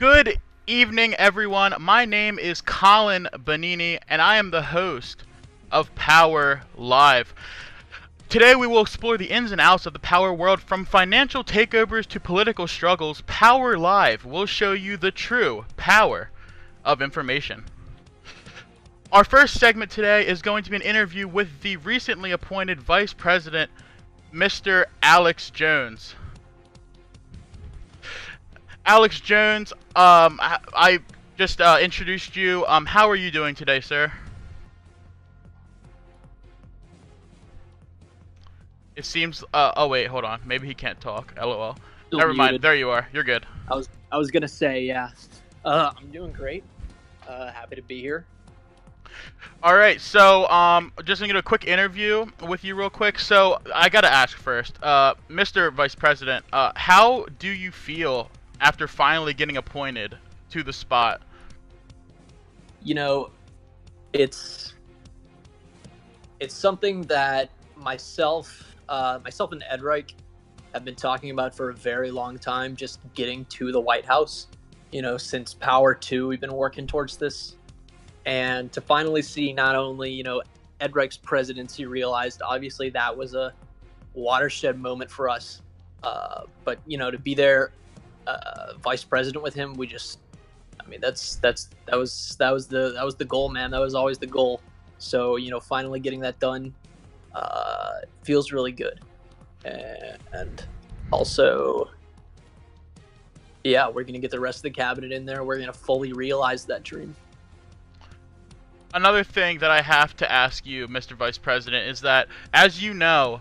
Good evening, everyone. My name is Colin Bonini, and I am the host of Power Live. Today, we will explore the ins and outs of the power world, from financial takeovers to political struggles. Power Live will show you the true power of information. Our first segment today is going to be an interview with the recently appointed Vice President, Mr. Alex Jones. Alex Jones, I just introduced you. How are you doing today, sir? It seems, oh wait, hold on. Maybe he can't talk. LOL. Still Never mind. muted. There you are. You're good. I was gonna say, yeah. I'm doing great. Happy to be here. All right, so just gonna do a quick interview with you real quick. So I gotta ask first, Mr. Vice President, how do you feel after finally getting appointed to the spot? You know, it's something that myself and Ed Reich have been talking about for a very long time, just getting to the White House. You know, since Power 2, we've been working towards this. And to finally see not only, Ed Reich's presidency realized, obviously that was a watershed moment for us. But, to be there, vice president with him, that was the goal, man. That was always the goal. So, finally getting that done feels really good. And also, yeah, we're going to get the rest of the cabinet in there. We're going to fully realize that dream. Another thing that I have to ask you, Mr. Vice President, is that, as you know,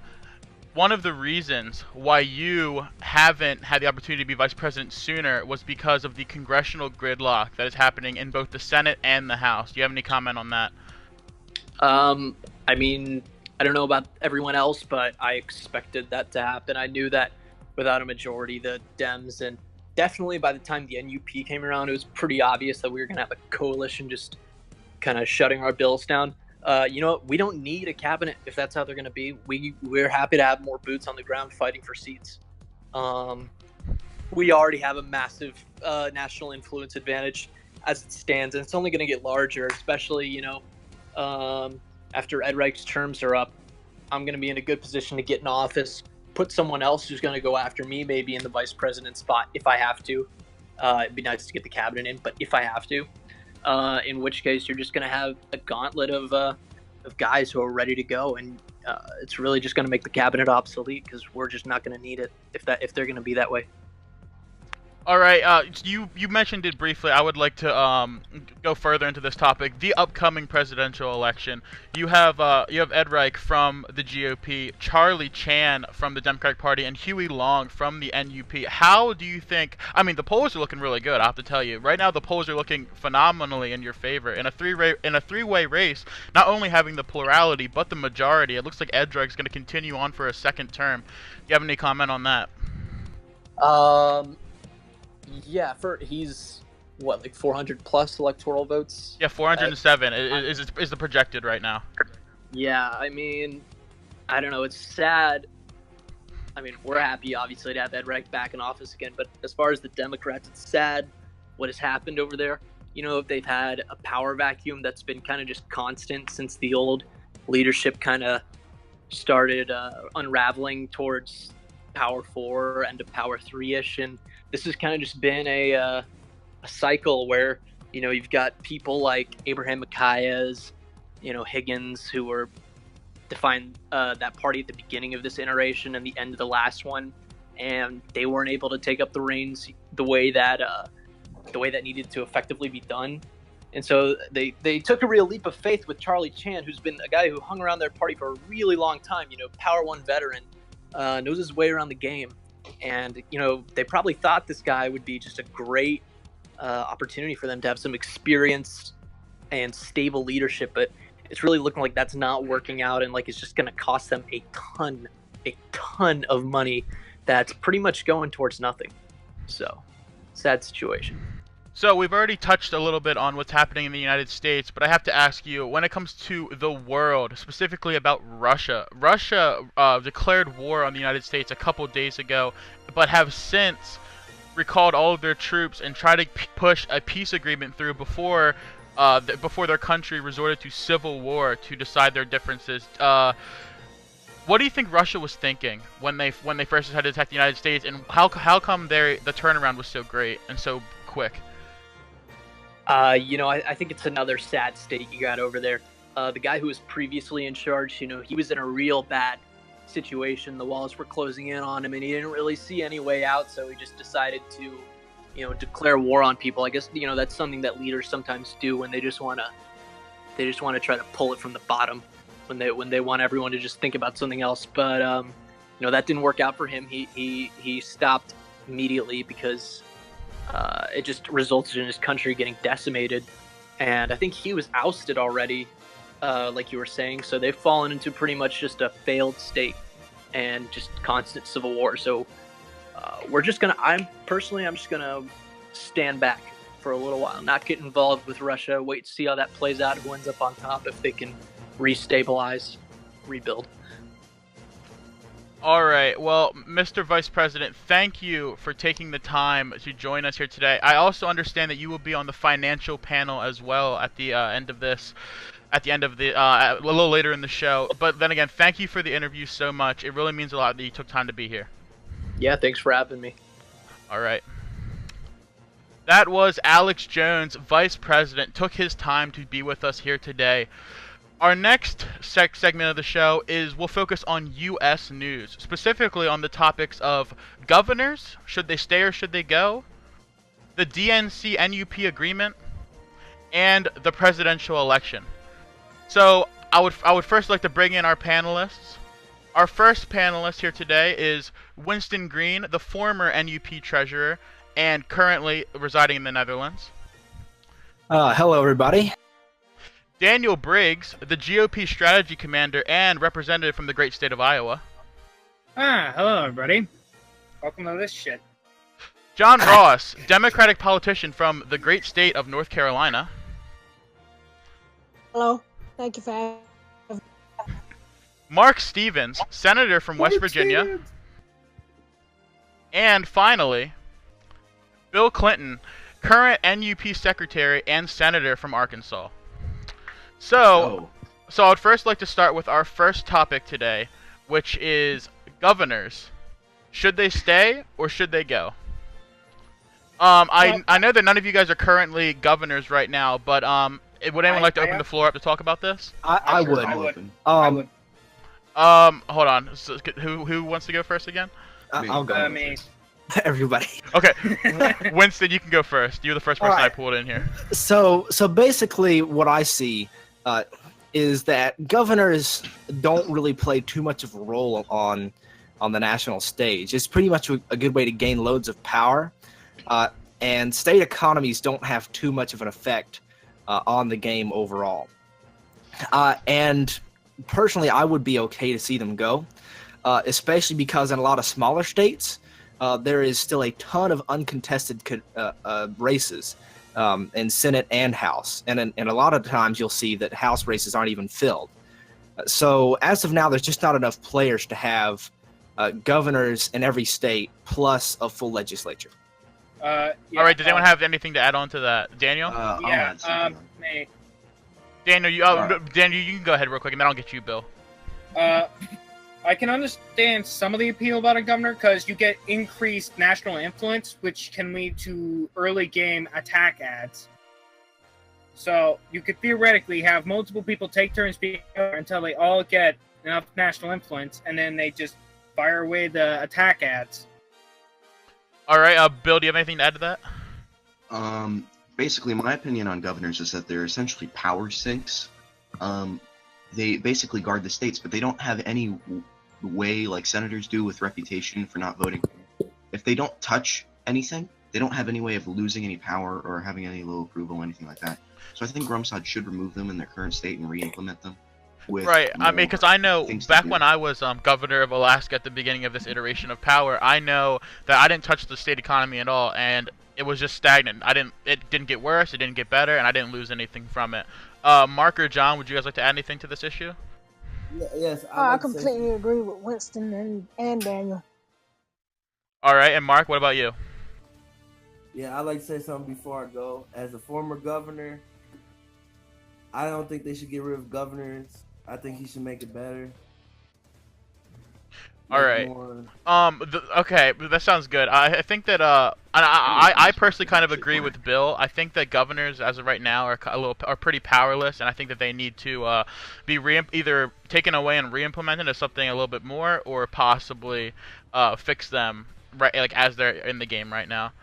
one of the reasons why you haven't had the opportunity to be Vice President sooner was because of the congressional gridlock that is happening in both the Senate and the House. Do you have any comment on that? I mean, I don't know about everyone else, but I expected that to happen. I knew that without a majority, the Dems, and definitely by the time the NUP came around, it was pretty obvious that we were going to have a coalition just kind of shutting our bills down. You know what? We don't need a cabinet if that's how they're going to be. We're happy to have more boots on the ground fighting for seats. We already have a massive national influence advantage as it stands, and it's only going to get larger, especially, after Ed Reich's terms are up. I'm going to be in a good position to get in office, put someone else who's going to go after me, maybe in the vice president spot if I have to. It'd be nice to get the cabinet in, but if I have to. In which case you're just going to have a gauntlet of guys who are ready to go, and it's really just going to make the cabinet obsolete because we're just not going to need it if they're going to be that way. All right, you mentioned it briefly. I would like to go further into this topic. The upcoming presidential election. You have Ed Reich from the GOP, Charlie Chan from the Democratic Party, and Huey Long from the NUP. How do you think? I mean, the polls are looking really good. I have to tell you, right now the polls are looking phenomenally in your favor in a three-way race. Not only having the plurality, but the majority. It looks like Ed Reich's going to continue on for a second term. Do you have any comment on that? Yeah, he's what, like 400 plus electoral votes? Yeah, 407 is the projected right now. Yeah, I mean, I don't know. It's sad. I mean, we're happy, obviously, to have Ed Reich back in office again. But as far as the Democrats, it's sad what has happened over there. They've had a power vacuum that's been kind of just constant since the old leadership kind of started unraveling towards Power 4 and to Power 3-ish. And this has kind of just been a cycle where, you've got people like Abraham Macayas, Higgins, who were defined that party at the beginning of this iteration and the end of the last one, and they weren't able to take up the reins the way that needed to effectively be done. And so they took a real leap of faith with Charlie Chan, who's been a guy who hung around their party for a really long time, Power 1 veteran, knows his way around the game. And, they probably thought this guy would be just a great opportunity for them to have some experience and stable leadership. But it's really looking like that's not working out, and like it's just going to cost them a ton of money that's pretty much going towards nothing. So, sad situation. So we've already touched a little bit on what's happening in the United States, but I have to ask you, when it comes to the world, specifically about Russia. Russia declared war on the United States a couple days ago, but have since recalled all of their troops and tried to push a peace agreement through before before their country resorted to civil war to decide their differences. What do you think Russia was thinking when they first decided to attack the United States, and how come the turnaround was so great and so quick? I think it's another sad state you got over there. The guy who was previously in charge, he was in a real bad situation. The walls were closing in on him, and he didn't really see any way out, so he just decided to, declare war on people. I guess, that's something that leaders sometimes do when they just want to try to pull it from the bottom, when they want everyone to just think about something else. But that didn't work out for him. He stopped immediately because it just resulted in his country getting decimated, and I think he was ousted already, like you were saying. So they've fallen into pretty much just a failed state and just constant civil war. So I'm just gonna stand back for a little while, not get involved with Russia, wait to see how that plays out, who ends up on top, if they can restabilize, rebuild. All right. Well, Mr. Vice President, thank you for taking the time to join us here today. I also understand that you will be on the financial panel as well at the end of this, a little later in the show. But then again, thank you for the interview so much. It really means a lot that you took time to be here. Yeah, thanks for having me. All right. That was Alex Jones, Vice President, took his time to be with us here today. Our next segment of the show we'll focus on U.S. news, specifically on the topics of governors, should they stay or should they go, the DNC-NUP agreement, and the presidential election. So I would first like to bring in our panelists. Our first panelist here today is Winston Green, the former NUP treasurer and currently residing in the Netherlands. Hello, everybody. Daniel Briggs, the GOP strategy commander and representative from the great state of Iowa. Hello, everybody. Welcome to this shit. John Ross, Democratic politician from the great state of North Carolina. Hello. Thank you for having me. Mark Stevens, senator from West Virginia. Stevens. And finally, Bill Clinton, current NUP secretary and senator from Arkansas. So I'd first like to start with our first topic today, which is governors. Should they stay or should they go? I know that none of you guys are currently governors right now, but would anyone like to open the floor up to talk about this? I would. I would. Hold on. So, who wants to go first again? I'll go. Me. Everybody. Okay, Winston, you can go first. You're the first person I pulled in here. So basically, what I see is that governors don't really play too much of a role on the national stage. It's pretty much a good way to gain loads of power, and state economies don't have too much of an effect on the game overall. And personally, I would be okay to see them go, especially because in a lot of smaller states, there is still a ton of uncontested races in Senate and House. And a lot of times you'll see that House races aren't even filled. So as of now, there's just not enough players to have governors in every state plus a full legislature. Yeah, all right, does anyone have anything to add on to that? Daniel? Me. Daniel, Daniel, you can go ahead real quick, and then I'll get you, Bill. I can understand some of the appeal about a governor because you get increased national influence, which can lead to early game attack ads. So you could theoretically have multiple people take turns being until they all get enough national influence, and then they just fire away the attack ads. All right, Bill, do you have anything to add to that? Basically, my opinion on governors is that they're essentially power sinks. They basically guard the states, but they don't have any way like senators do with reputation for not voting. If they don't touch anything, they don't have any way of losing any power or having any low approval or anything like that. So I think Rumsfeld should remove them in their current state and re-implement them. Right, I mean, because I know back when I was governor of Alaska at the beginning of this iteration of power, I know that I didn't touch the state economy at all, and it was just stagnant. It didn't get worse, it didn't get better, and I didn't lose anything from it. Mark or John, would you guys like to add anything to this issue? Yes, I completely agree with Winston and Daniel. All right, and Mark, what about you? Yeah, I'd like to say something before I go. As a former governor, I don't think they should get rid of governors. I think he should make it better. All Make right. more. Okay, that sounds good. I think that I personally kind of agree with Bill. I think that governors, as of right now, are pretty powerless, and I think that they need to be either taken away and re-implemented as something a little bit more, or possibly fix them right like as they're in the game right now.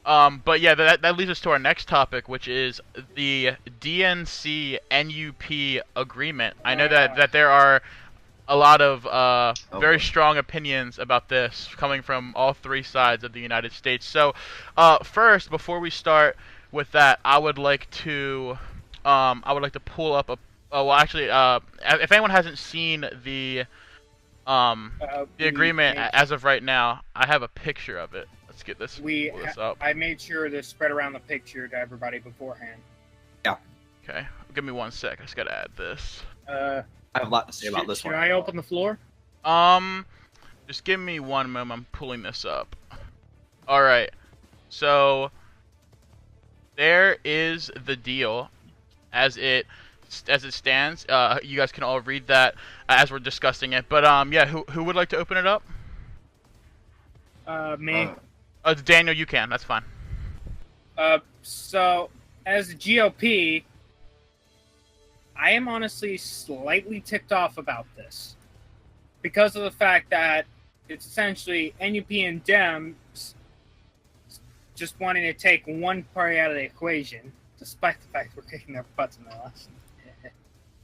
But yeah, that leads us to our next topic, which is the DNC-NUP agreement. I know that there are a lot of very strong opinions about this coming from all three sides of the United States. So, first, before we start with that, I would like to pull up a. Oh, well, actually, if anyone hasn't seen the agreement as of right now, I have a picture of it. Let's get this. Pull this up. I made sure to spread around the picture to everybody beforehand. Yeah. Okay, give me 1 sec. I just gotta add this. I have a lot to say about this one. Should I open the floor? Just give me 1 moment. I'm pulling this up. All right. So there is the deal as it stands. You guys can all read that as we're discussing it. But yeah, who would like to open it up? Me. Daniel, you can. That's fine. So as a GOP, I am honestly slightly ticked off about this because of the fact that it's essentially NUP and Dems just wanting to take one party out of the equation, despite the fact we're kicking their butts in the election.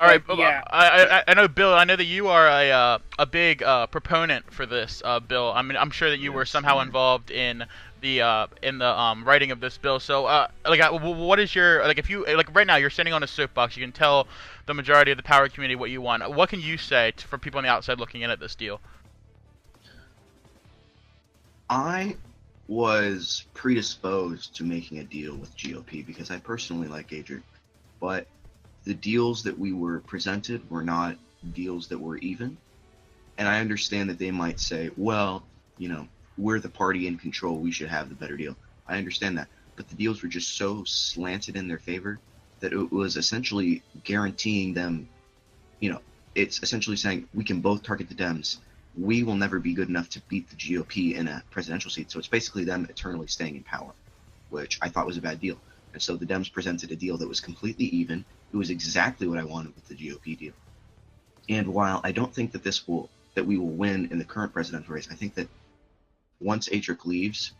All right, yeah. I know, Bill. I know that you are a big proponent for this, Bill. I mean, I'm sure that you were somehow involved in the writing of this bill. So, what is your if you right now you're sitting on a soapbox, you can tell the majority of the power community what you want. What can you say for people on the outside looking in at this deal? I was predisposed to making a deal with GOP because I personally like Adrian, but the deals that we were presented were not deals that were even. And I understand that they might say, well, we're the party in control, we should have the better deal. I understand that. But the deals were just so slanted in their favor that it was essentially guaranteeing them, it's essentially saying we can both target the Dems. We will never be good enough to beat the GOP in a presidential seat. So it's basically them eternally staying in power, which I thought was a bad deal. And so the Dems presented a deal that was completely even. It was exactly what I wanted with the GOP deal. And while I don't think that we will win in the current presidential race, I think that once Atrick leaves,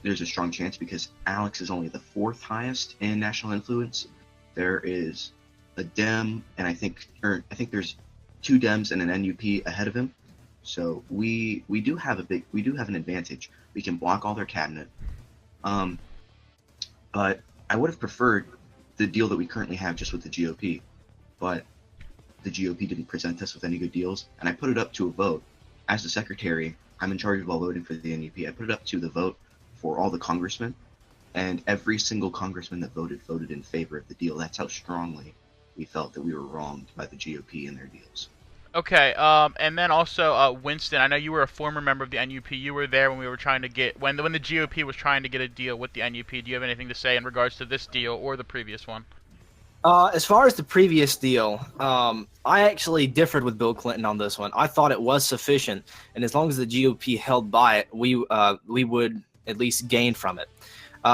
there's a strong chance because Alex is only the 4th highest in national influence. There is a Dem, and I think there's 2 Dems and an NUP ahead of him. So we do have an advantage. We can block all their cabinet. But I would have preferred the deal that we currently have just with the GOP, but the GOP didn't present us with any good deals, and I put it up to a vote. As the secretary, I'm in charge of all voting for the NUP. I put it up to the vote for all the congressmen, and every single congressman that voted in favor of the deal. That's how strongly we felt that we were wronged by the GOP and their deals. Okay, and then also, Winston, I know you were a former member of the NUP. You were there when we were trying to get when the GOP was trying to get a deal with the NUP. Do you have anything to say in regards to this deal or the previous one? As far as the previous deal, I actually differed with Bill Clinton on this one. I thought it was sufficient, and as long as the GOP held by it, we would at least gain from it.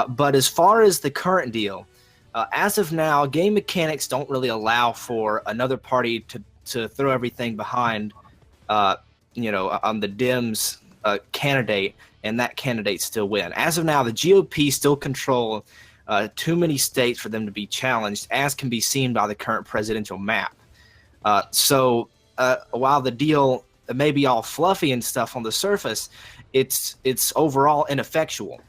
But as far as the current deal, as of now, game mechanics don't really allow for another party to throw everything behind, on the Dems candidate, and that candidate still win. As of now, the GOP still control too many states for them to be challenged, as can be seen by the current presidential map. So while the deal may be all fluffy and stuff on the surface, it's overall ineffectual.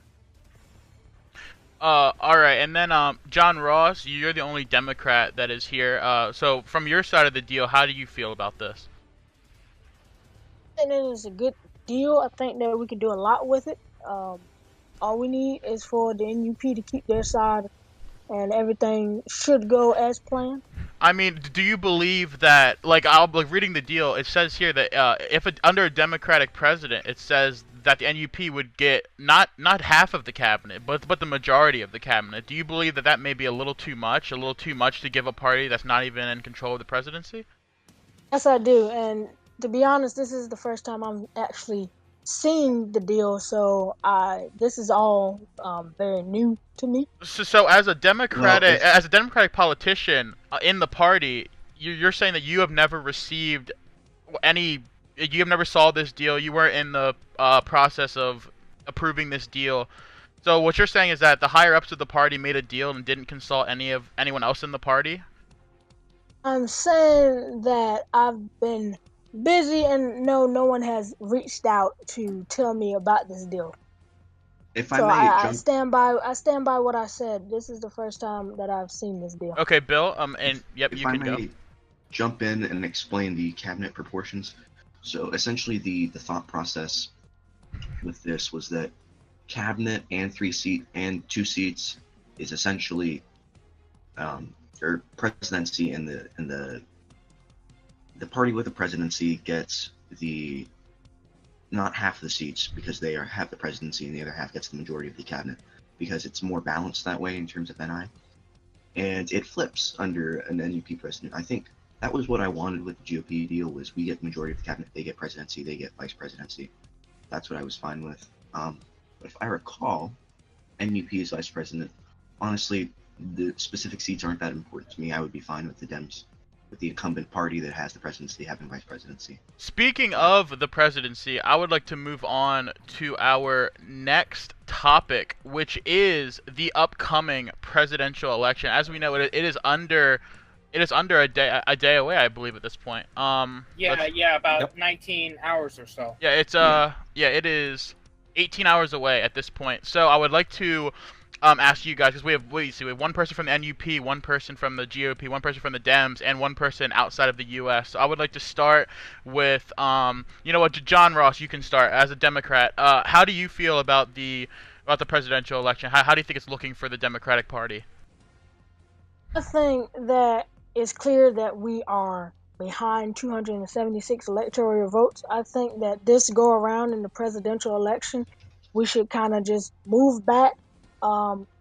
All right, and then John Ross, you're the only Democrat that is here. So from your side of the deal, how do you feel about this? I think it is a good deal. I think that we can do a lot with it. All we need is for the NUP to keep their side, and everything should go as planned. I mean, do you believe that, reading the deal, it says here that if under a Democratic president, it says that the NUP would get not half of the cabinet, but the majority of the cabinet. Do you believe that that may be a little too much to give a party that's not even in control of the presidency? Yes, I do. And to be honest, this is the first time I'm actually seeing the deal, so this is all very new to me. So as a Well, Democratic politician in the party, you're saying that you have never received any, you have never saw this deal. You weren't in the process of approving this deal. So what you're saying is that the higher ups of the party made a deal and didn't consult anyone else in the party? I'm saying that I've been busy and no one has reached out to tell me about this deal. if I So may I jump, stand by what I said. This is the first time that I've seen this deal. Okay, Bill. And yep, if you I can go. may jump in and explain the cabinet proportions. So essentially, the thought process with this was that cabinet and 2 seats is essentially or presidency, and the party with the presidency gets the not half the seats because they have the presidency, and the other half gets the majority of the cabinet because it's more balanced that way in terms of NI, and it flips under an NUP president. I think that was what I wanted with the GOP deal, was we get the majority of the cabinet, they get presidency, they get vice presidency. That's what I was fine with. But if I recall, NUP is vice president. Honestly, the specific seats aren't that important to me. I would be fine with the Dems, with the incumbent party that has the presidency having vice presidency. Speaking of the presidency, I would like to move on to our next topic, which is the upcoming presidential election. As we know, it is under a day away, I believe, at this point. About 19 hours or so. Yeah, it is 18 hours away at this point. So I would like to ask you guys, because we have one person from the NUP, one person from the GOP, one person from the Dems, and one person outside of the U.S. So I would like to start with, John Ross, you can start as a Democrat. How do you feel about the presidential election? How do you think it's looking for the Democratic Party? I think that it's clear that we are behind 276 electoral votes. I think that this go around in the presidential election, we should kind of just move back,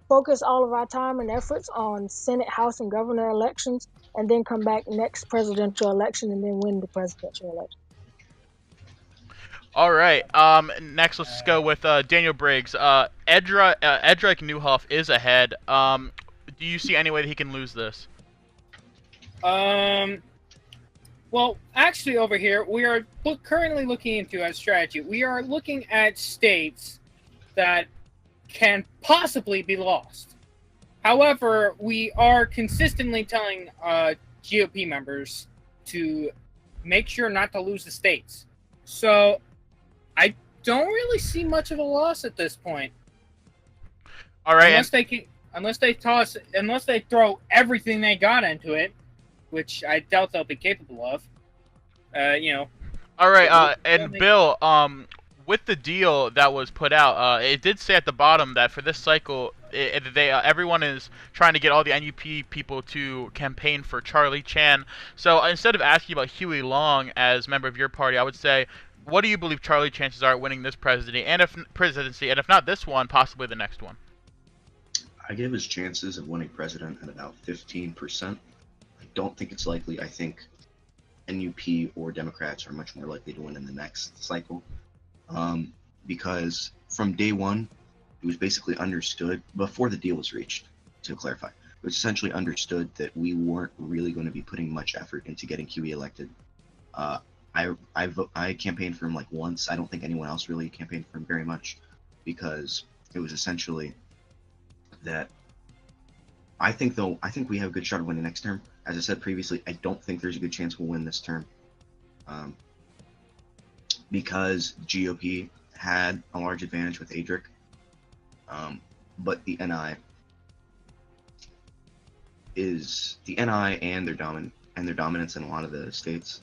focus all of our time and efforts on Senate, House, and governor elections, and then come back next presidential election and then win the presidential election. All right. Next, let's go with Daniel Briggs. Edrike Newhoff is ahead. Do you see any way that he can lose this? Well, actually, over here, we are currently looking into a strategy. We are looking at states that can possibly be lost. However, we are consistently telling GOP members to make sure not to lose the states. So I don't really see much of a loss at this point. All right. Unless they throw everything they got into it, which I doubt they'll be capable of. All right. And Bill, with the deal that was put out, it did say at the bottom that for this cycle, everyone is trying to get all the NUP people to campaign for Charlie Chan. So instead of asking about Huey Long as member of your party, I would say, what do you believe Charlie chances are at winning this presidency, and if not this one, possibly the next one? I give his chances of winning president at about 15%. I don't think it's likely. I think NUP or Democrats are much more likely to win in the next cycle. Because from day one, it was basically understood, before the deal was reached, to clarify, it was essentially understood that we weren't really going to be putting much effort into getting Huey elected. I campaigned for him like once. I don't think anyone else really campaigned for him very much, because it was essentially that I think we have a good shot of winning next term. As I said previously, I don't think there's a good chance we'll win this term, because GOP had a large advantage with Adric, but the NI and their dominance in a lot of the states,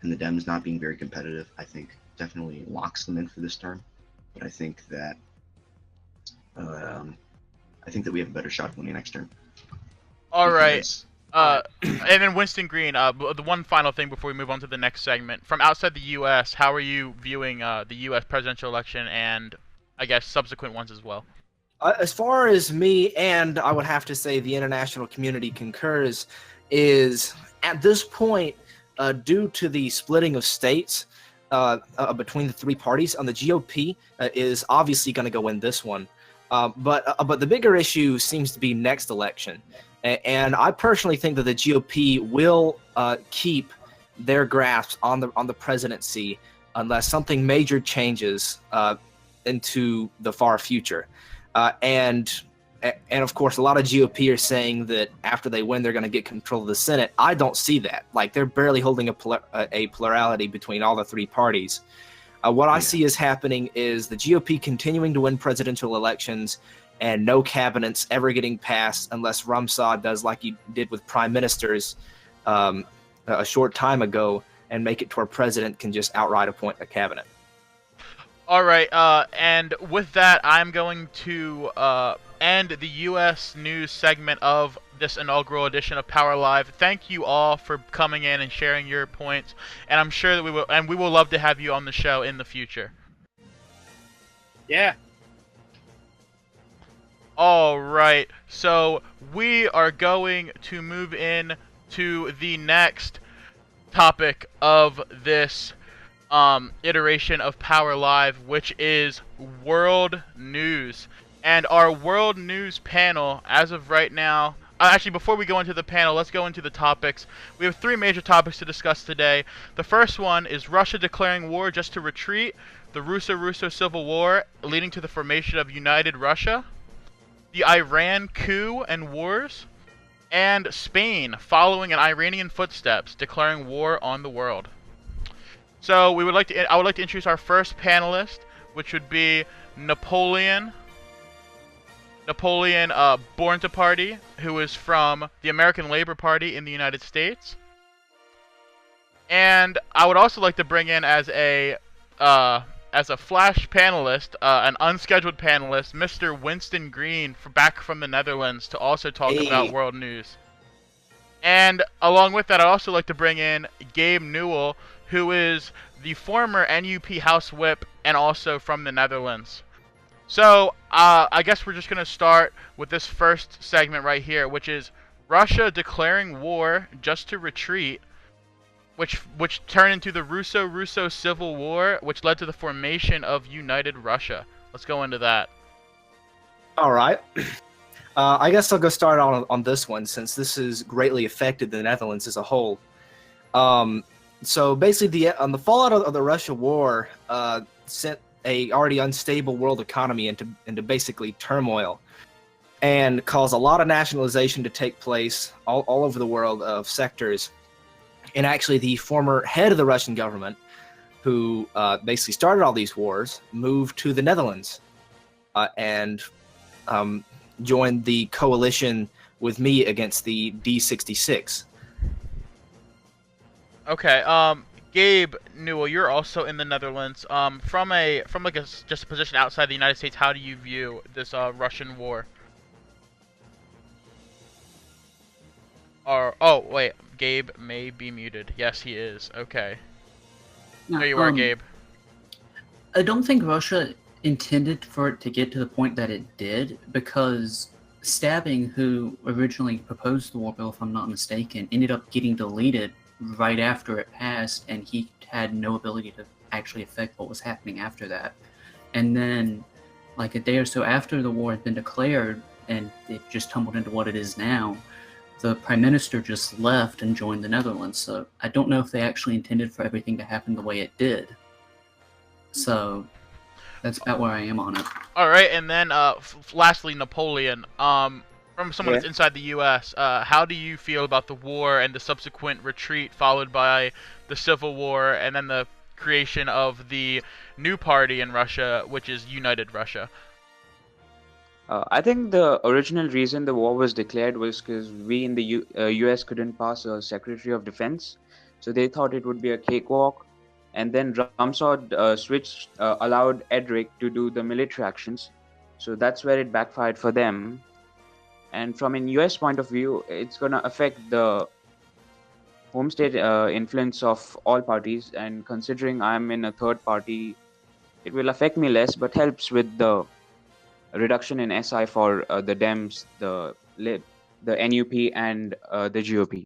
and the Dems not being very competitive, I think definitely locks them in for this term. But I think that we have a better shot of winning next term. All right. And then Winston Green, the one final thing before we move on to the next segment. From outside the U.S., how are you viewing the U.S. presidential election and, I guess, subsequent ones as well? As far as me, and I would have to say the international community concurs, is at this point, due to the splitting of states between the three parties, on the GOP is obviously going to go win this one. But the bigger issue seems to be next election. And I personally think that the GOP will keep their grasp on the presidency unless something major changes into the far future. And of course, a lot of GOP are saying that after they win, they're going to get control of the Senate. I don't see that. Like, they're barely holding a plurality between all the three parties. What I see is happening is the GOP continuing to win presidential elections and no cabinets ever getting passed unless Rumsfeld does like he did with prime ministers a short time ago and make it to where president can just outright appoint a cabinet. All right, and with that, I'm going to end the U.S. news segment of this inaugural edition of Power Live. Thank you all for coming in and sharing your points, and I'm sure that we will love to have you on the show in the future. Yeah. All right, so we are going to move in to the next topic of this iteration of Power Live, which is world news. And our world news panel, as of right now, actually, before we go into the panel, let's go into the topics. We have three major topics to discuss today. The first one is Russia declaring war just to retreat, the Russo-Russo Civil War leading to the formation of United Russia, the Iran coup and wars, and Spain following in Iranian footsteps, declaring war on the world. So I would like to introduce our first panelist, which would be Napoleon Bonaparte, who is from the American Labor Party in the United States. And I would also like to bring in as a flash panelist, an unscheduled panelist, Mr. Winston Green, back from the Netherlands, to also talk about world news. And along with that, I'd also like to bring in Gabe Newell, who is the former NUP House Whip and also from the Netherlands. So, I guess we're just going to start with this first segment right here, which is Russia declaring war just to retreat, which turned into the Russo-Russo Civil War, which led to the formation of United Russia. Let's go into that. All right. I guess I'll go start on this one, since this has greatly affected the Netherlands as a whole. So basically, on the fallout of the Russia war sent a already unstable world economy into basically turmoil, and caused a lot of nationalization to take place all over the world of sectors. And actually, the former head of the Russian government, who basically started all these wars, moved to the Netherlands and joined the coalition with me against the D66. Okay, Gabe Newell, you're also in the Netherlands. From just a position outside the United States, how do you view this Russian war? Oh wait, Gabe may be muted. Yes, he is. Okay. Yeah, There you are, Gabe. I don't think Russia intended for it to get to the point that it did, because Stabbing, who originally proposed the war bill, if I'm not mistaken, ended up getting deleted right after it passed, and he had no ability to actually affect what was happening after that. And then, like a day or so after the war had been declared, and it just tumbled into what it is now, the Prime Minister just left and joined the Netherlands. So I don't know if they actually intended for everything to happen the way it did. So that's about where I am on it. All right, and then lastly, Napoleon. From someone that's inside the U.S., how do you feel about the war and the subsequent retreat followed by the Civil War and then the creation of the new party in Russia, which is United Russia? I think the original reason the war was declared was because we in the US couldn't pass a Secretary of Defense, so they thought it would be a cakewalk. And then Rumsfeld allowed Edric to do the military actions, so that's where it backfired for them. And from an US point of view, it's going to affect the home state influence of all parties. And considering I'm in a third party, it will affect me less, but helps with the reduction in SI for the Dems, the NUP, and the GOP.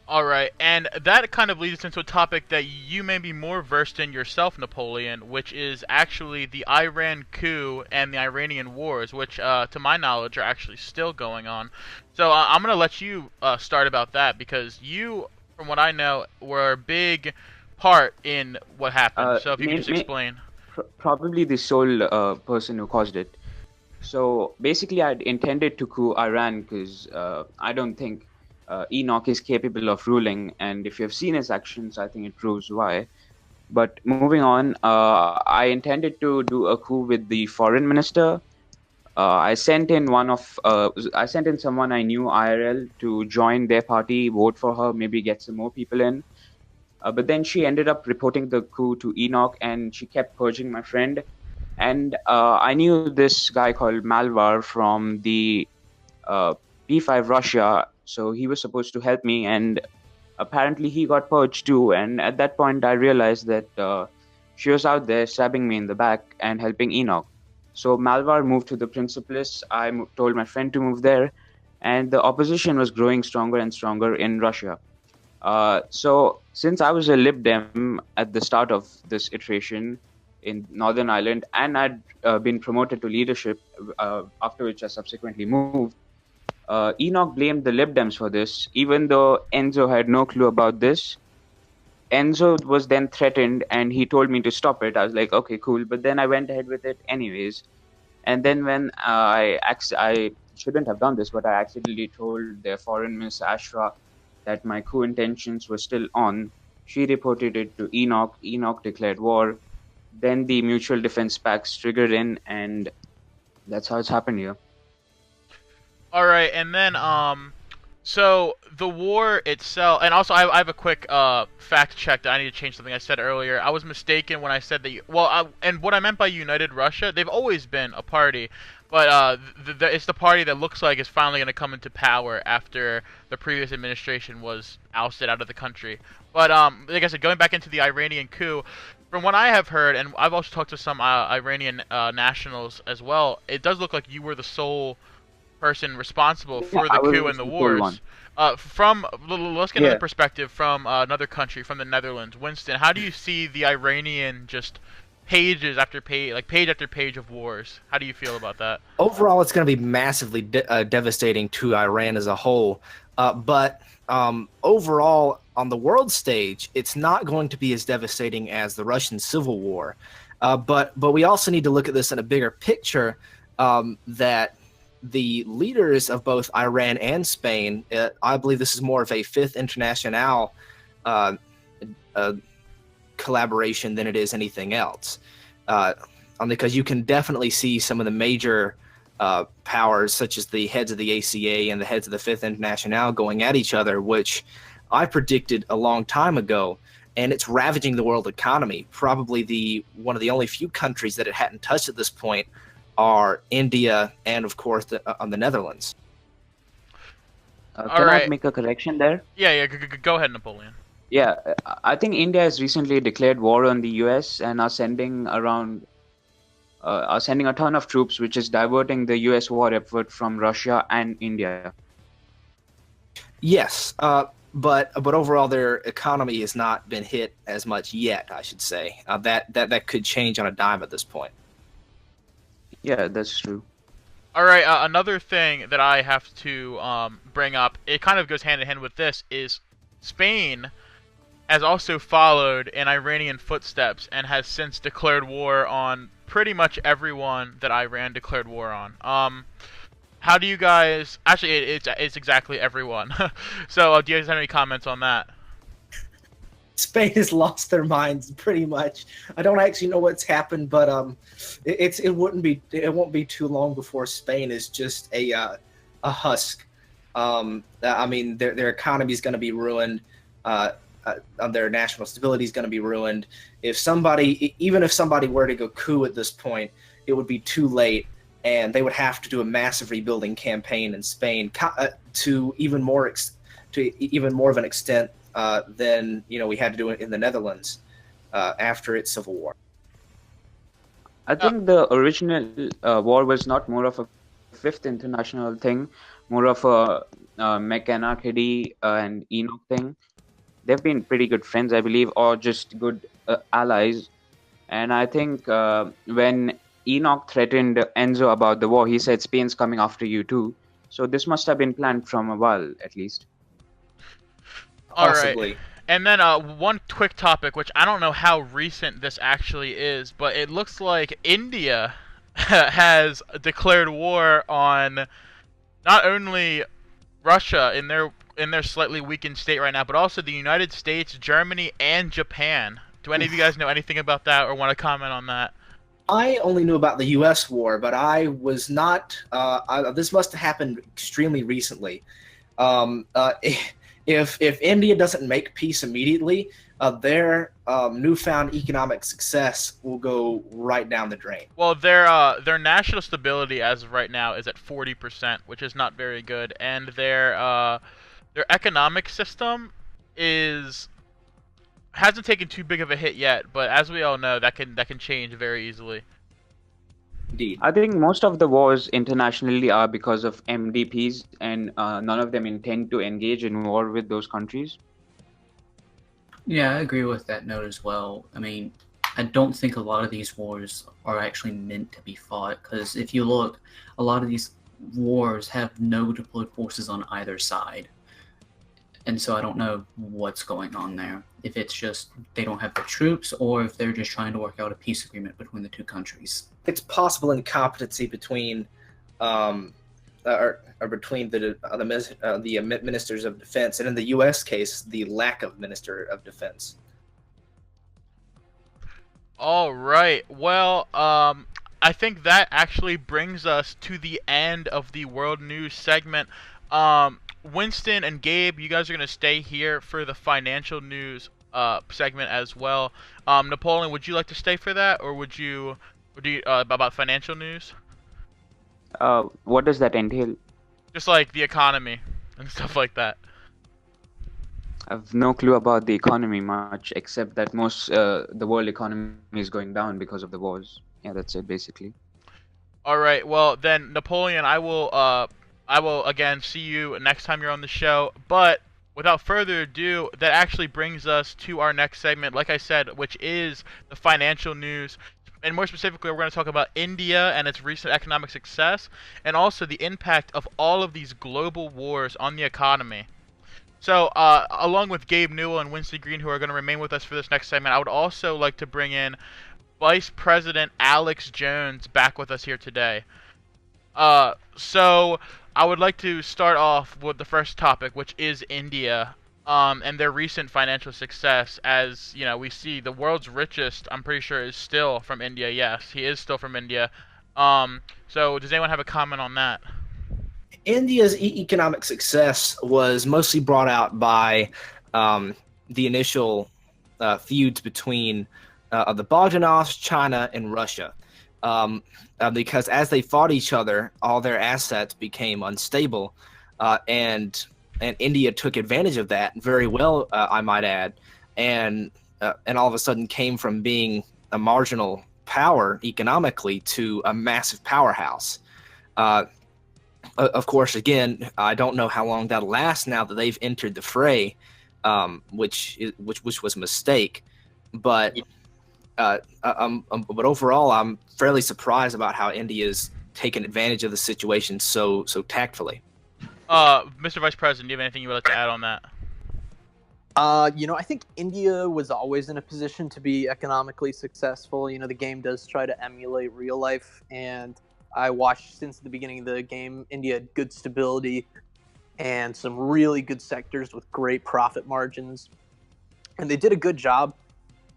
All right, and that kind of leads us into a topic that you may be more versed in yourself, Napoleon, which is actually the Iran coup and the Iranian wars, which, to my knowledge, are actually still going on. So I'm going to let you start about that, because you, from what I know, were a big part in what happened. So if you could just explain. Probably the sole person who caused it. So basically, I'd intended to coup Iran because I don't think Enoch is capable of ruling, and if you've seen his actions, I think it proves why. But moving on, I intended to do a coup with the foreign minister. I sent in someone I knew IRL to join their party, vote for her, maybe get some more people in. But then she ended up reporting the coup to Enoch, and she kept purging my friend. And I knew this guy called Malvar from the P5 Russia, so he was supposed to help me, and apparently he got purged too. And at that point, I realized that she was out there stabbing me in the back and helping Enoch. So Malvar moved to the Principalist. I told my friend to move there, and the opposition was growing stronger and stronger in Russia. So since I was a Lib Dem at the start of this iteration in Northern Ireland, and I'd been promoted to leadership, after which I subsequently moved, Enoch blamed the Lib Dems for this, even though Enzo had no clue about this. Enzo was then threatened, and he told me to stop it. I was like, okay, cool. But then I went ahead with it anyways. And then when I shouldn't have done this, but I accidentally told their foreign minister Ashra that my coup intentions were still on. She reported it to Enoch. Enoch declared war. Then the mutual defense pacts triggered in, and that's how it's happened here. All right, and then so the war itself, and also I have a quick fact check that I need to change something I said earlier. I was mistaken when I said that. And what I meant by United Russia, they've always been a party, but it's the party that looks like is finally going to come into power after the previous administration was ousted out of the country. But like I said, going back into the Iranian coup, from what I have heard, and I've also talked to some Iranian nationals as well, it does look like you were the sole person responsible for the coup and the wars. Let's get another perspective from another country, from the Netherlands. Winston, how do you see the Iranian just page after page of wars? How do you feel about that? Overall, it's going to be massively devastating to Iran as a whole. But overall, on the world stage, it's not going to be as devastating as the Russian Civil War. But we also need to look at this in a bigger picture, that the leaders of both Iran and Spain, I believe this is more of a Fifth International collaboration than it is anything else. Because you can definitely see some of the major powers, such as the heads of the ACA and the heads of the Fifth International, going at each other, which I predicted a long time ago, and it's ravaging the world economy. Probably one of the only few countries that it hadn't touched at this point are India and, of course, the Netherlands. Can I make a correction there? Yeah, go ahead, Napoleon. Yeah, I think India has recently declared war on the US and are sending a ton of troops, which is diverting the US war effort from Russia and India. Yes, but overall, their economy has not been hit as much yet, I should say. That could change on a dime at this point. Yeah, that's true. All right, another thing that I have to bring up, it kind of goes hand in hand with this, is Spain has also followed in Iranian footsteps and has since declared war on pretty much everyone that Iran declared war on. How do you guys... Actually, it's exactly everyone. So, do you guys have any comments on that? Spain has lost their minds pretty much. I don't actually know what's happened, but it won't be too long before Spain is just a husk. I mean, their economy is going to be ruined. Their national stability is going to be ruined. Even if somebody were to go coup at this point, it would be too late. and they would have to do a massive rebuilding campaign in Spain to even more of an extent than we had to do it in the Netherlands after its civil war. I think the original war was not more of a fifth international thing, more of a McAnarchy and Enoch thing. They've been pretty good friends, I believe, or just good allies. And I think when Enoch threatened Enzo about the war, he said Spain's coming after you too. So this must have been planned from a while, at least. Possibly. All right. And then one quick topic, which I don't know how recent this actually is, but it looks like India has declared war on not only Russia in their slightly weakened state right now, but also the United States, Germany, and Japan. Do any of you guys know anything about that or want to comment on that? I only knew about the U.S. war, but I was not. This must have happened extremely recently. If India doesn't make peace immediately, their newfound economic success will go right down the drain. Well, their national stability as of right now is at 40%, which is not very good, and their economic system hasn't taken too big of a hit yet. But as we all know, that can change very easily. Indeed. I think most of the wars internationally are because of MDPs, and none of them intend to engage in war with those countries. Yeah, I agree with that note as well. I mean, I don't think a lot of these wars are actually meant to be fought, because if you look, a lot of these wars have no deployed forces on either side. And so I don't know what's going on there. If it's just they don't have the troops, or if they're just trying to work out a peace agreement between the two countries. It's possible incompetency between between the ministers of defense, and in the U.S. case, the lack of minister of defense. All right. Well, I think that actually brings us to the end of the world news segment. Winston and Gabe, you guys are gonna stay here for the financial news segment as well. Napoleon, would you like to stay for that, or would you about financial news? What does that entail? Just like the economy and stuff like that. I have no clue about the economy much, except that the world economy is going down because of the wars. Yeah, that's it basically. All right. Well, then Napoleon, I will again see you next time you're on the show. But without further ado, that actually brings us to our next segment, like I said, which is the financial news. And more specifically, we're going to talk about India and its recent economic success, and also the impact of all of these global wars on the economy. So, along with Gabe Newell and Winston Green, who are going to remain with us for this next segment, I would also like to bring in Vice President Alex Jones back with us here today. So, I would like to start off with the first topic, which is India. And their recent financial success. As you know, we see the world's richest, I'm pretty sure, is still from India. Yes, he is still from India. So does anyone have a comment on that? India's economic success was mostly brought out by the initial feuds between the Bogdanovs, China, and Russia. Because as they fought each other, all their assets became unstable, and India took advantage of that very well, I might add, and all of a sudden came from being a marginal power economically to a massive powerhouse. Of course, again, I don't know how long that'll last now that they've entered the fray, which was a mistake. But overall, I'm fairly surprised about how India's taken advantage of the situation so tactfully. Mr. Vice President, do you have anything you would like to add on that? I think India was always in a position to be economically successful. The game does try to emulate real life, and I watched since the beginning of the game. India had good stability and some really good sectors with great profit margins, and they did a good job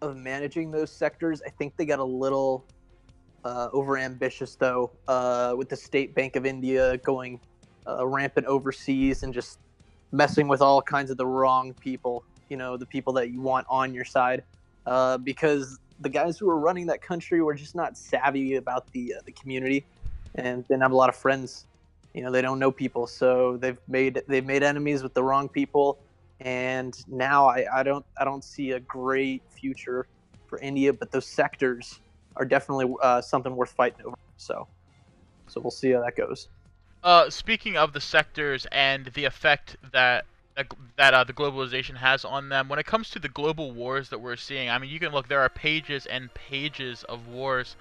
of managing those sectors. I think they got a little overambitious, though, with the State Bank of India going rampant overseas and just messing with all kinds of the wrong people, the people that you want on your side, because the guys who were running that country were just not savvy about the community. and they don't have a lot of friends. They don't know people, so they've made enemies with the wrong people, and now I don't see a great future for India. But those sectors are definitely something worth fighting over. So we'll see how that goes. Speaking of the sectors and the effect that the globalization has on them, when it comes to the global wars that we're seeing, I mean, you can look. There are pages and pages of wars.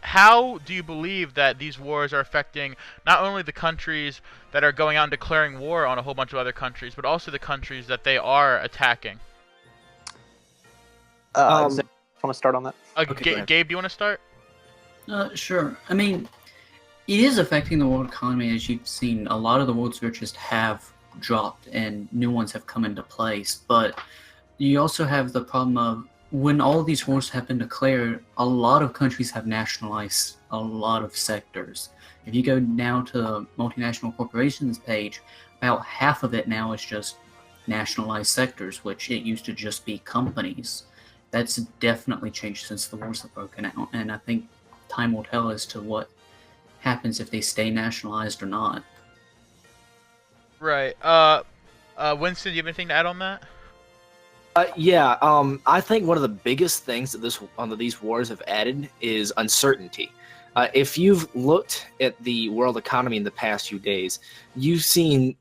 How do you believe that these wars are affecting not only the countries that are going out and declaring war on a whole bunch of other countries, but also the countries that they are attacking? Want to start on that? Okay, Gabe, do you want to start? Sure. I mean, it is affecting the world economy. As you've seen, a lot of the world's richest have dropped and new ones have come into place. But you also have the problem of when all of these wars have been declared, a lot of countries have nationalized a lot of sectors. If you go now to the multinational corporations page, about half of it now is just nationalized sectors, which it used to just be companies. That's definitely changed since the wars have broken out, and I think time will tell as to what happens if they stay nationalized or not. Right. Winston, do you have anything to add on that? Yeah. I think one of the biggest things that these wars have added is uncertainty. If you've looked at the world economy in the past few days, you've seen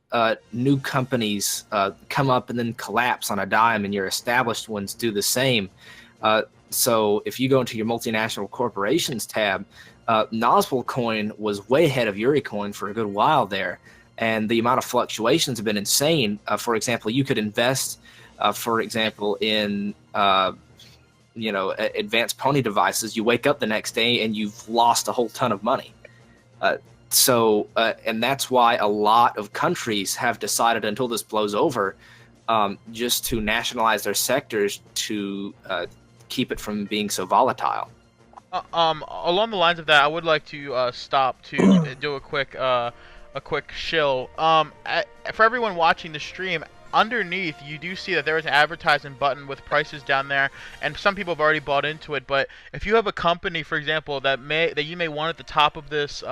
new companies come up and then collapse on a dime, and your established ones do the same. So if you go into your multinational corporations tab, Noswell coin was way ahead of Yuri coin for a good while there, and the amount of fluctuations have been insane. For example, you could invest, for example, in advanced pony devices. You wake up the next day and you've lost a whole ton of money. And that's why a lot of countries have decided, until this blows over, just to nationalize their sectors to keep it from being so volatile. Along the lines of that, I would like to stop to do a quick shill. For everyone watching the stream, underneath you do see that there is an advertisement button with prices down there, and some people have already bought into it. But if you have a company, for example, that you may want at the top of this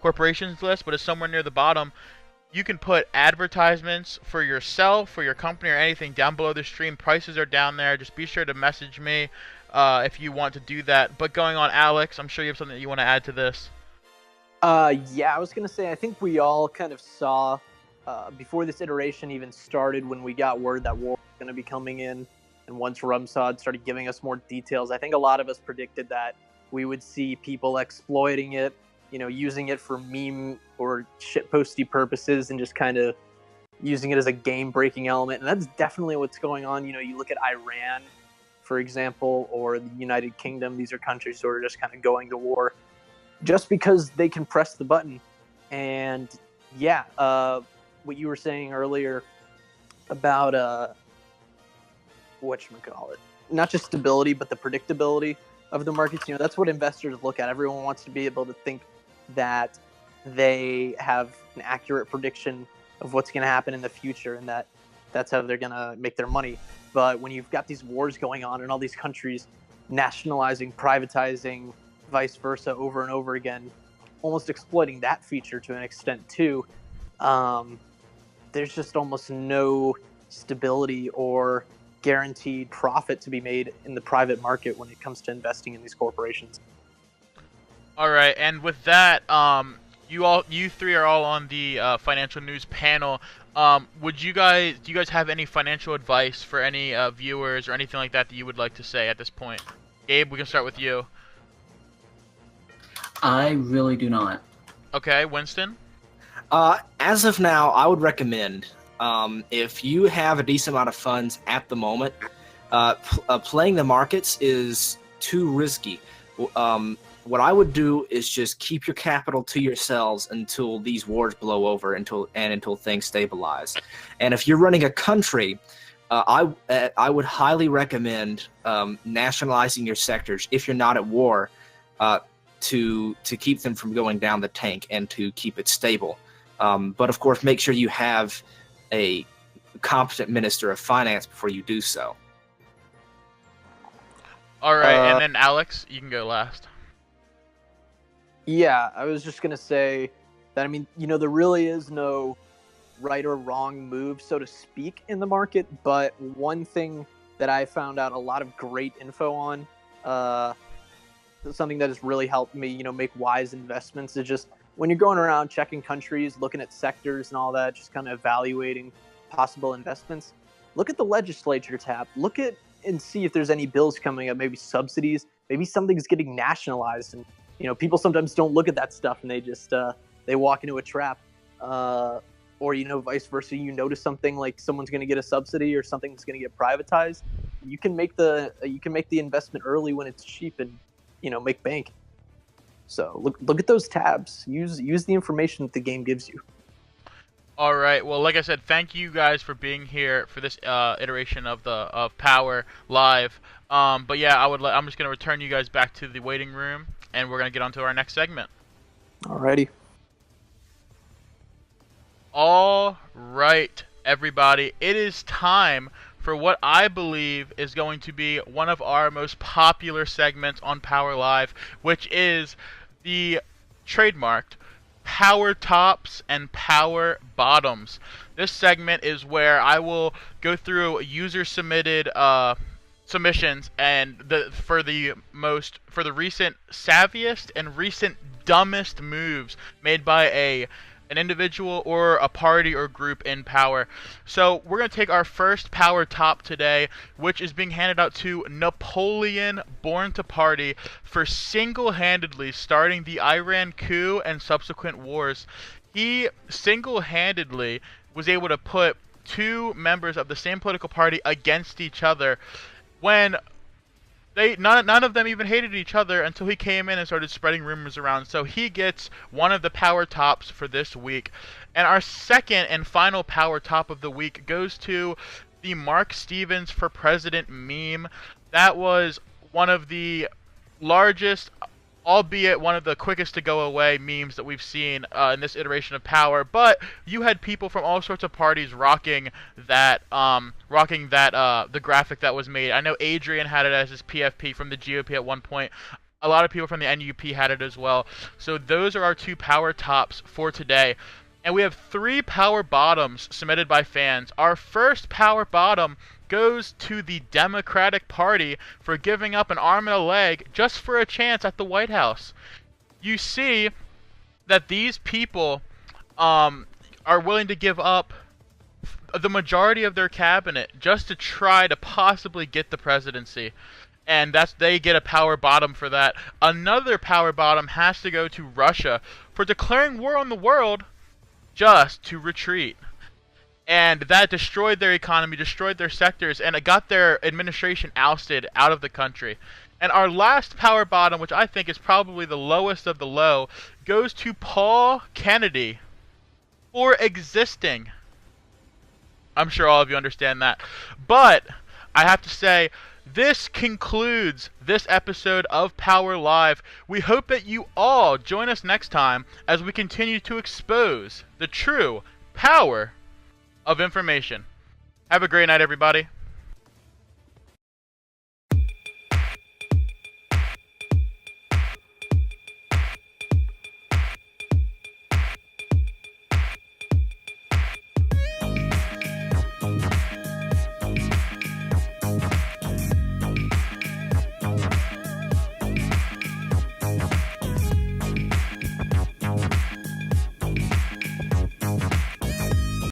corporations list, but is somewhere near the bottom, you can put advertisements for yourself, for your company, or anything down below the stream. Prices are down there. Just be sure to message me if you want to do that. But going on, Alex, I'm sure you have something that you want to add to this. Yeah, I was going to say, I think we all kind of saw before this iteration even started, when we got word that war was going to be coming in, and once Rumsad started giving us more details, I think a lot of us predicted that we would see people exploiting it, using it for meme or shitposty purposes, and just kind of using it as a game-breaking element. And that's definitely what's going on. You look at Iran, for example, or the United Kingdom. These are countries who are just kind of going to war just because they can press the button. And yeah, what you were saying earlier about whatchamacallit, not just stability, but the predictability of the markets. That's what investors look at. Everyone wants to be able to think that they have an accurate prediction of what's going to happen in the future, and that's how they're going to make their money. But when you've got these wars going on and all these countries nationalizing, privatizing, vice versa, over and over again, almost exploiting that feature to an extent too, there's just almost no stability or guaranteed profit to be made in the private market when it comes to investing in these corporations. All right, and with that, you three are all on the financial news panel. Do you guys have any financial advice for any viewers or anything like that you would like to say at this point? Gabe, we can start with you. I really do not. Okay, Winston? As of now, I would recommend, if you have a decent amount of funds at the moment, playing the markets is too risky. What I would do is just keep your capital to yourselves until these wars blow over, until things stabilize. And if you're running a country, I would highly recommend nationalizing your sectors if you're not at war, to keep them from going down the tank and to keep it stable. But of course, make sure you have a competent minister of finance before you do so. All right, and then Alex, you can go last. Yeah, I was just gonna say that. I mean, there really is no right or wrong move, so to speak, in the market. But one thing that I found out a lot of great info on, uh, something that has really helped me, make wise investments is just when you're going around checking countries, looking at sectors and all that, just kind of evaluating possible investments. Look at the legislature tab. Look at and see if there's any bills coming up, maybe subsidies, maybe something's getting nationalized, and people sometimes don't look at that stuff and they just they walk into a trap. Or vice versa, you notice something like someone's going to get a subsidy or something's going to get privatized, you can make the investment early when it's cheap and make bank. So look at those tabs. Use the information that the game gives you. All right. Well, like I said, thank you guys for being here for this iteration of Power Live. But yeah, I'm just gonna return you guys back to the waiting room, and we're gonna get on to our next segment. Alrighty. All right, everybody. It is time for what I believe is going to be one of our most popular segments on Power Live, which is the trademarked Power Tops and Power Bottoms. This segment is where I will go through user-submitted submissions and for the recent savviest and recent dumbest moves made by an individual or a party or group in power. So we're going to take our first power top today, which is being handed out to Napoleon Born to Party for single-handedly starting the Iran coup and subsequent wars. He single-handedly was able to put two members of the same political party against each other when none of them even hated each other until he came in and started spreading rumors around. So he gets one of the power tops for this week. And our second and final power top of the week goes to the Mark Stevens for President meme. That was one of the largest, albeit one of the quickest to go away memes that we've seen in this iteration of Power. But you had people from all sorts of parties rocking that the graphic that was made. I know Adrian had it as his PFP from the GOP at one point. A lot of people from the NUP had it as well. So those are our two power tops for today. And we have three power bottoms submitted by fans. Our first power bottom goes to the Democratic Party for giving up an arm and a leg just for a chance at the White House. You see that these people are willing to give up the majority of their cabinet just to try to possibly get the presidency. And they get a power bottom for that. Another power bottom has to go to Russia for declaring war on the world just to retreat. And that destroyed their economy, destroyed their sectors, and it got their administration ousted out of the country. And our last power bottom, which I think is probably the lowest of the low, goes to Paul Kennedy for existing. I'm sure all of you understand that. But I have to say, this concludes this episode of Power Live. We hope that you all join us next time as we continue to expose the true power of information. Have a great night, everybody.